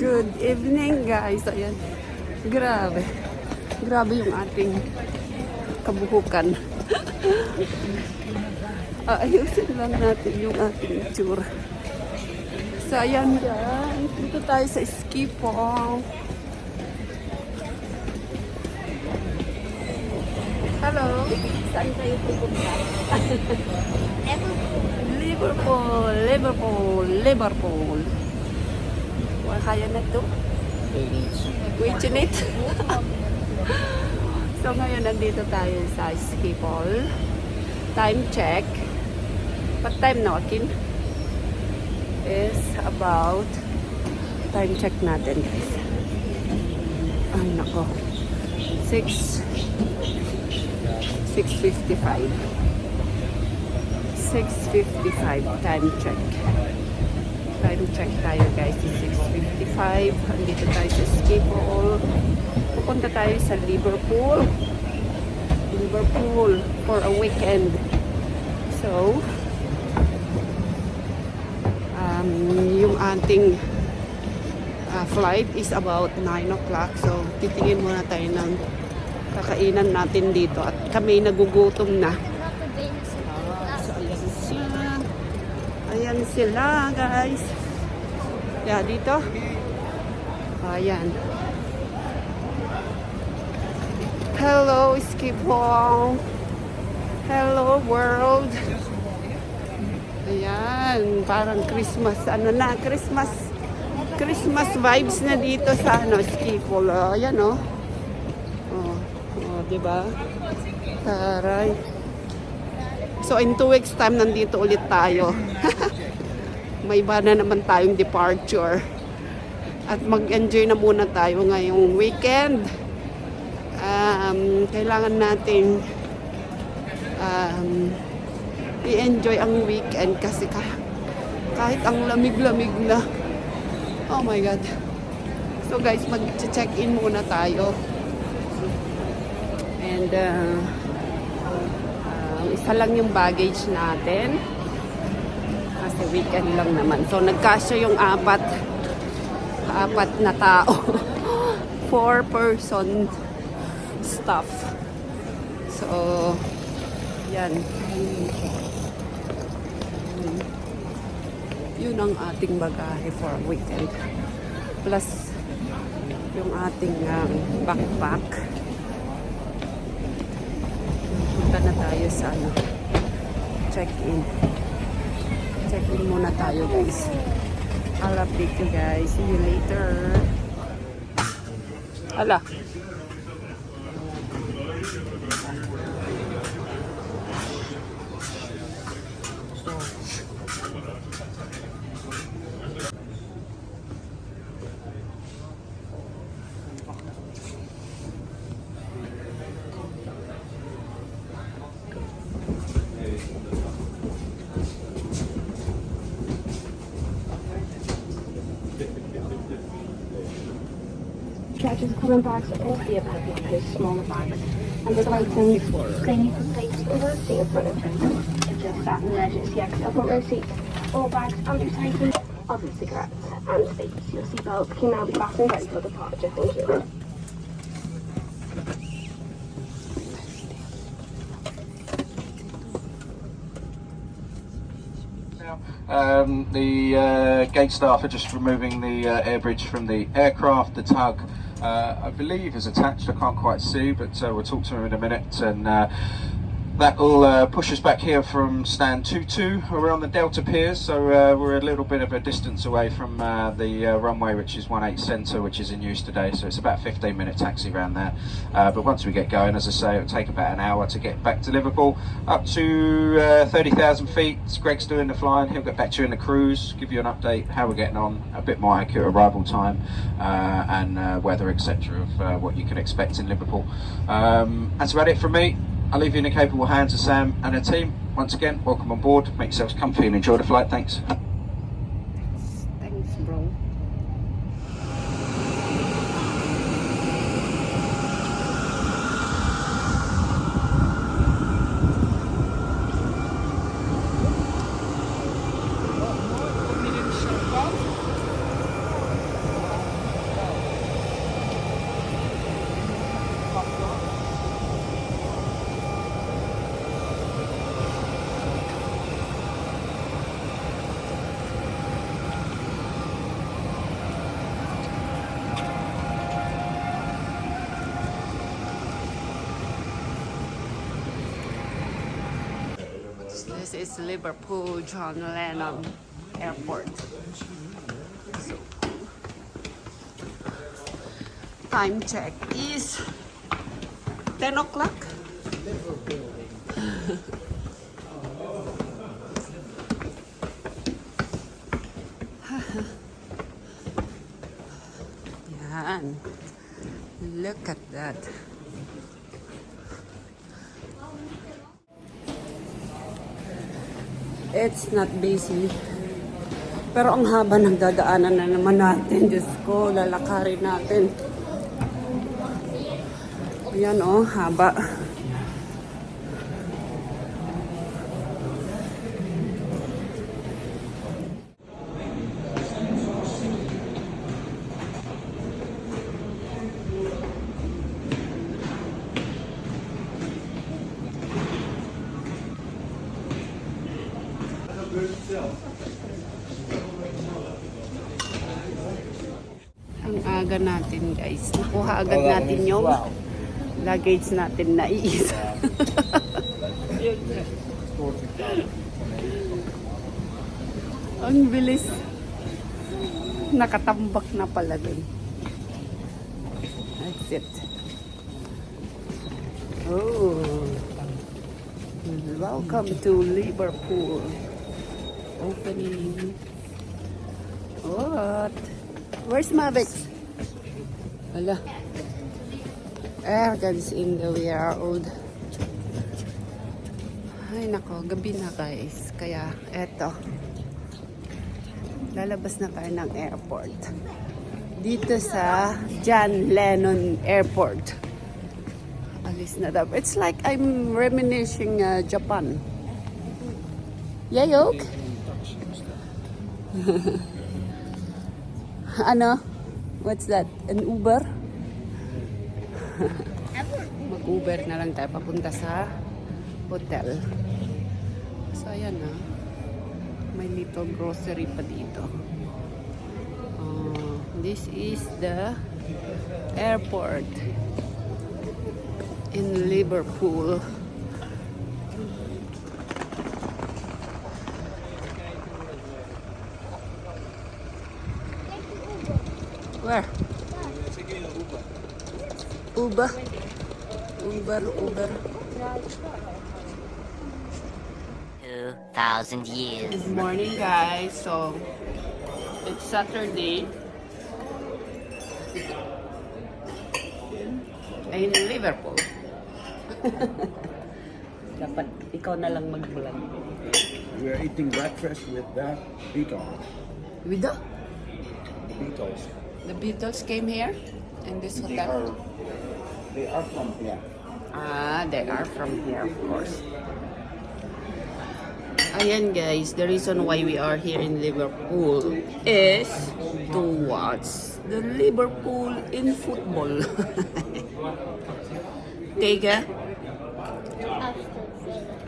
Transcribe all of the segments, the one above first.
Good evening guys. Ayan. Grabe. Grabe yung ating kabuhukan. Ayusin lang natin yung ating itsura. So ayan guys. Dito tayo sa ski pong. Hello. Saan kayo pupunta? Liverpool. Kaya na to? Wait in it. So ngayon nandito tayo sa ski pole. Time check. What time na, Akin? Is about time check natin guys. Ay nako. 6:55 time check. Time check tayo guys, 6:55. Andito tayo sa ski pole. Pupunta tayo sa Liverpool for a weekend. So yung ating flight is about 9 o'clock. So titingin muna tayo ng kakainan natin dito at kami nagugutom na. So ayan sila guys. Yeah, dito. Ayan. Hello Skipong. Hello world. Ayan, parang Christmas, Christmas vibes na dito sa Skipol. Ayan diba? Taray. So in 2 weeks time nandito ulit tayo. May iba na naman tayong departure. At mag-enjoy na muna tayo ngayong weekend. Kailangan nating i-enjoy ang weekend kasi kahit ang lamig-lamig na. Oh my God. So guys, mag-check-in muna tayo. And isa lang yung baggage natin. Kasi weekend lang naman. So nagkasya yung apat na tao. 4-person stuff. So yan. Yun ang ating bagahe for a weekend. Plus yung ating backpack. Punta na tayo sa check-in. Check-in muna tayo guys. I'll update you guys. See you later. Hala. Stretches, common bags, all the above those smaller bags. And with items, cleaning for space over the in front of them. If you're sat in emergency exit front row seat, all bags and recycling, other cigarettes and vapes. Your seatbelt can now be fastened ready for departure. Thank you. The gate staff are just removing the air bridge from the aircraft. The tug, I believe, is attached. I can't quite see, but we'll talk to him in a minute. And that will push us back here from stand 22. We're on the Delta Piers, so we're a little bit of a distance away from the runway, which is 18 Centre, which is in use today. So it's about a 15-minute taxi around there. But once we get going, as I say, it'll take about an hour to get back to Liverpool. Up to 30,000 feet. Greg's doing the flying. He'll get back to you in the cruise, give you an update how we're getting on, a bit more accurate arrival time and weather, etc. of what you can expect in Liverpool. That's about it from me. I'll leave you in the capable hands of Sam and her team. Once again, welcome on board. Make yourselves comfy and enjoy the flight. Thanks. Thanks, bro. This is Liverpool John Lennon Airport. So, time check is 10 o'clock. Yan. Look at that. It's not busy. Pero ang haba ng dadaanan na naman natin. Diyos ko, lalakarin natin. Ayan oh, haba. Ang aga natin guys. Nakuha agad natin yung luggage natin na iisa. Ang bilis. Nakatambak na pala dun. That's it. Oh. Welcome to Liverpool. Opening. What? Where's Mavic? Hala. Guys in the world. Ay nako, gabi na guys. Kaya eto. Lalabas na tayo ng airport. Dito sa John Lennon Airport. Alis na daw. It's like I'm reminiscing Japan. Yayok? Ano? What's that? An Uber? Mag-Uber na lang tayo papunta sa hotel. So, ayan na. May little grocery pa dito. This is the airport in Liverpool. Where? Uber. Uber. 2,000 years. Good morning, guys. So, it's Saturday in Liverpool. Dapat ikaw na lang mag-vlog. We are eating breakfast with the Beatles. With the Beatles. Beatles came here in this hotel. They are from here. Ah, they are from here, of course. Ayan guys, the reason why we are here in Liverpool is to watch the Liverpool in football. Tega?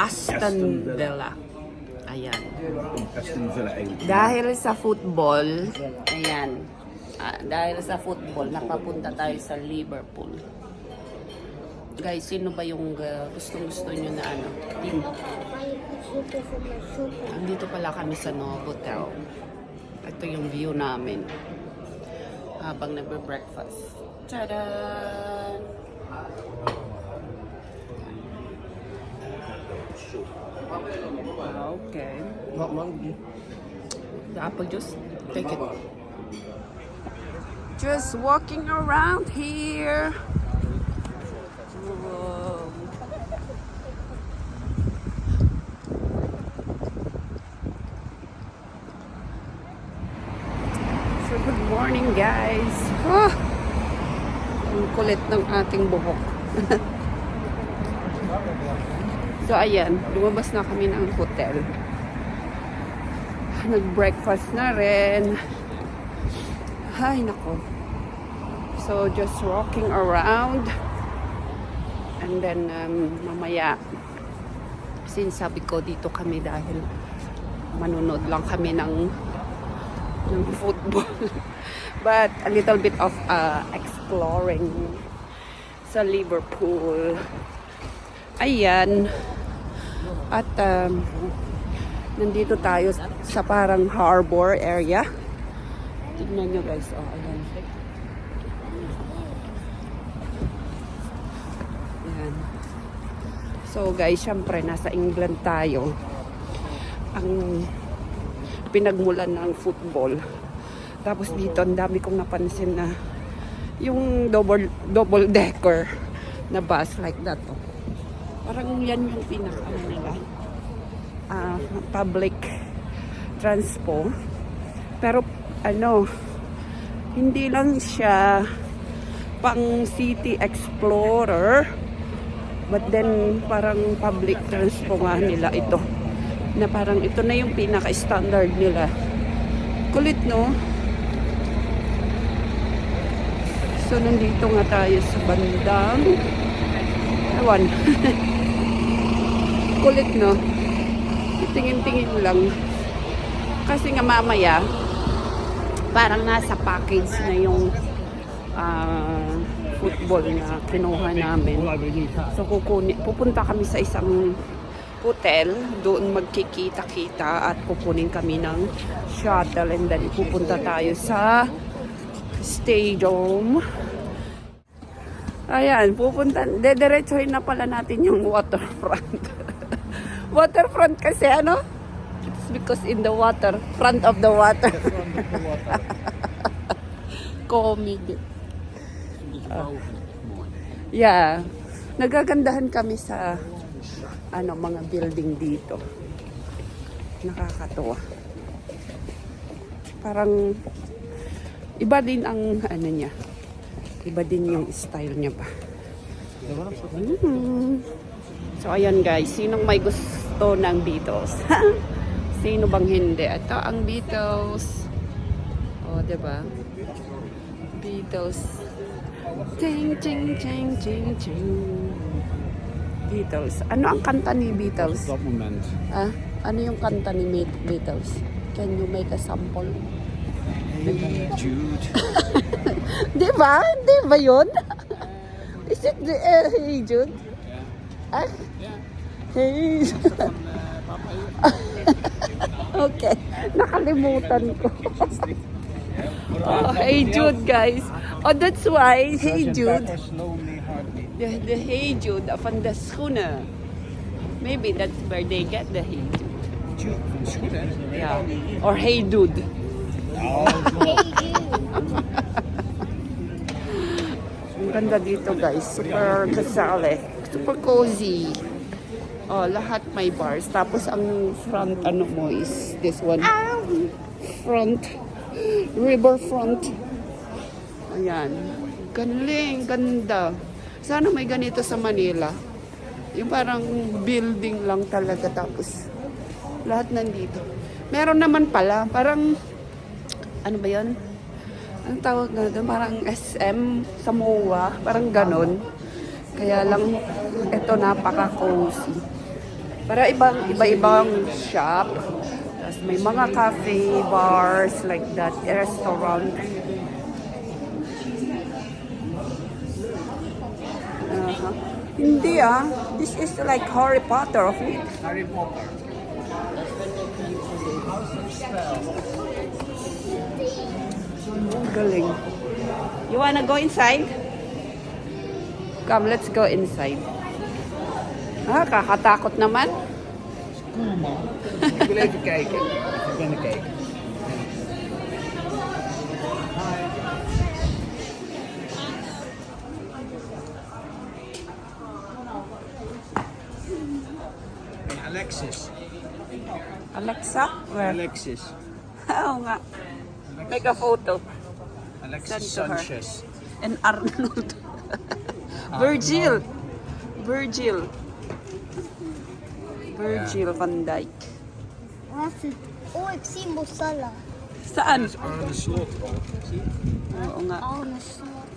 Aston Villa. Ayan. Aston Villa 8. Dahil sa football, ayan. Dahil sa football, napapunta tayo sa Liverpool. Guys, sino ba yung gustong-gusto nyo na team? Andito pala kami sa Novotel. Ito yung view namin. Habang nagbe-breakfast. Tadaan! Okay. The apple juice? Take it. Just walking around here. Whoa. So good morning guys. Ang kulit ng ating buhok. So ayan, lumabas na kami ng hotel. Nag-breakfast na rin. Ay nako. So just walking around. And then mamaya, since sabi ko dito kami dahil manunod lang kami ng football. But a little bit of exploring sa Liverpool. Ayan. At Nandito tayo sa parang harbor area. Tignan nyo guys. Oh, ayan. Ayan. So guys, syempre nasa England tayo. Ang pinagmulan ng football. Tapos dito, ang dami kong napansin na yung double decker na bus like that. Oh. Parang yan yung pinaka nila. Public transport. Pero ano, hindi lang siya pang city explorer, but then parang public transport nga nila ito. Na parang ito na yung pinaka-standard nila. Kulit, no? So, nandito nga tayo sa bandang ewan. Kulit, no? Tingin-tingin lang. Kasi nga mamaya, parang nasa package na yung football na kinuha namin. So, pupunta kami sa isang hotel, doon magkikita-kita at kukunin kami ng shuttle and then pupunta tayo sa stadium. Ayan, dediretsuhin na pala natin yung waterfront. Waterfront kasi ano? It's because in the water, front of the water. Comedy. Yeah. Nagagandahan kami sa mga building dito. Nakakatuwa. Parang iba din ang niya. Iba din yung style niya pa. So ayan guys, sinong may gusto ng Beatles? Sino bang hindi? Ito ang Beatles. Oh, 'di ba? Beatles. Ting ting ting ting ting. Beatles. Ano ang kanta ni Beatles? Supplement. Ano yung kanta ni Beatles? Can you make a sample? Hey Jude. Di ba? Di ba yun? Is it the Hey Jude? Ah? Hey. Okay. Nakalimutan ko. Oh, Hey Jude, guys. Oh, that's why Hey Jude. The Hey Jude van de schoenen. Maybe that's where they get the Hey Jude. Yeah. Or Hey Dude. Ang ganda dito guys. Super kasali. Super cozy. Oh, lahat may bars. Tapos ang front mo is this one. Front. Riverfront. Ayan. Galing. Ganda. Sana may ganito sa Manila. Yung parang building lang talaga. Tapos lahat nandito. Meron naman pala. Parang ano ba yun? Ang tawag na doon? Parang SM sa MOA. Parang ganon. Kaya lang, ito napaka-cozy. Para iba-ibang shop. Tapos may mga cafe, bars, like that, restaurant. Hindi This is like Harry Potter of it. Harry Potter. Galing. You wanna go inside? Come, let's go inside. Kakatakot naman. Ik wil even kijken. Ik ben er kijken. Alexis. Alexa? Where? Alexis. Oo nga. Make a photo. Alexis Send to her. Sanchez. And Arnold. Virgil. Virgil van Dijk. Wat is het? Oh, ik zie Mossala. Saan? Arne Slot. Oo nga. Arne Slot.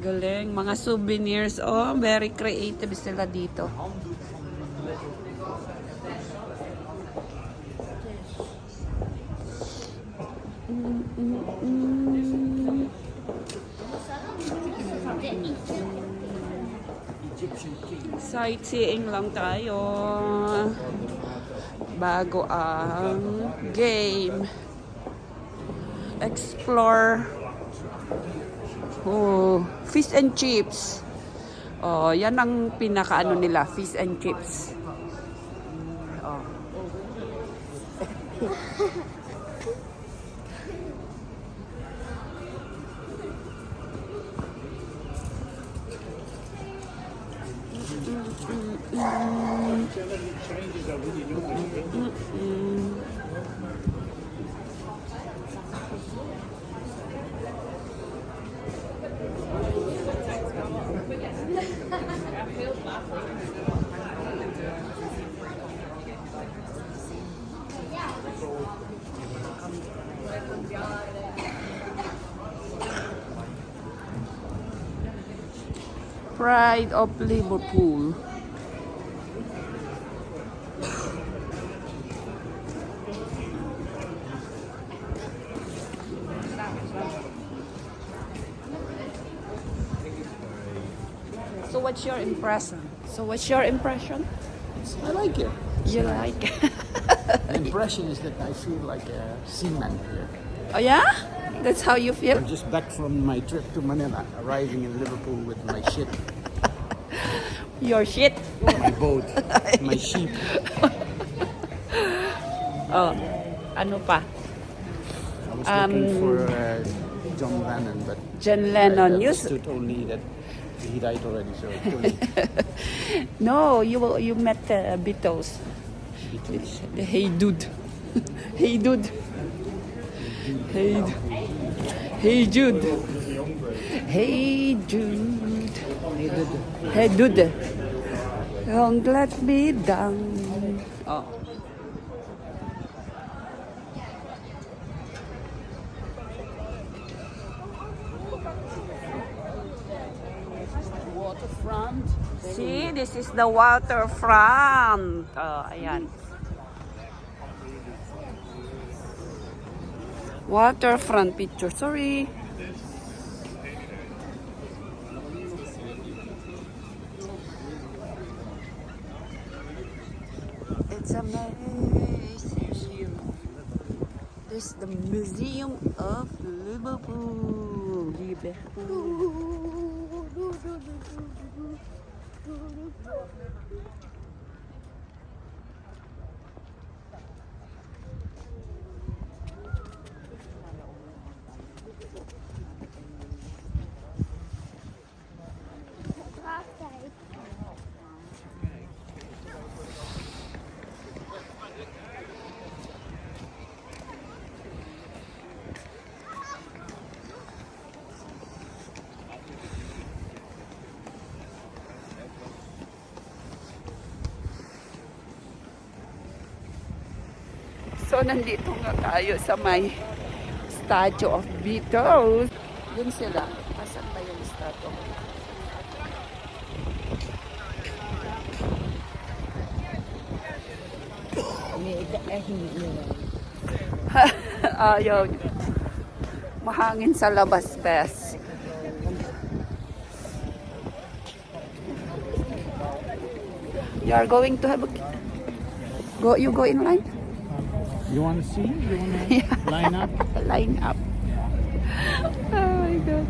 Galing. Mga souvenirs. Oh, very creative sila dito. Sightseeing lang tayo. Bago ang game. Explore. Oh, fish and chips. Oh, yan ang pinakaano nila, fish and chips. Oh. Pride of Liverpool. So what's your impression? I like it. You like? The impression is that I feel like a seaman here. Oh yeah? That's how you feel? I'm just back from my trip to Manila, arriving in Liverpool with my shit, Your shit. my boat, my sheep. Oh, ano pa? I was looking for John Lennon, but John Lennon. the You prostitute told me that he died already, so too late. no, you met Beatles. The Hey Dude. Hey Dude. Hey Dude. Hey Jude. Hey Jude. Hey Dude. Don't let me down. Oh. Waterfront. See, this is the waterfront. Oh, ayan. Waterfront picture. Sorry. It's amazing. This is the Museum of Liverpool. So, nandito nga tayo sa may Statue of Beatles. Yun sila. Asan ba yung statue? Ayaw. Mahangin sa labas, best. You are going to have a... You go in line? You want to see? You want to line up? Line up. Oh my God.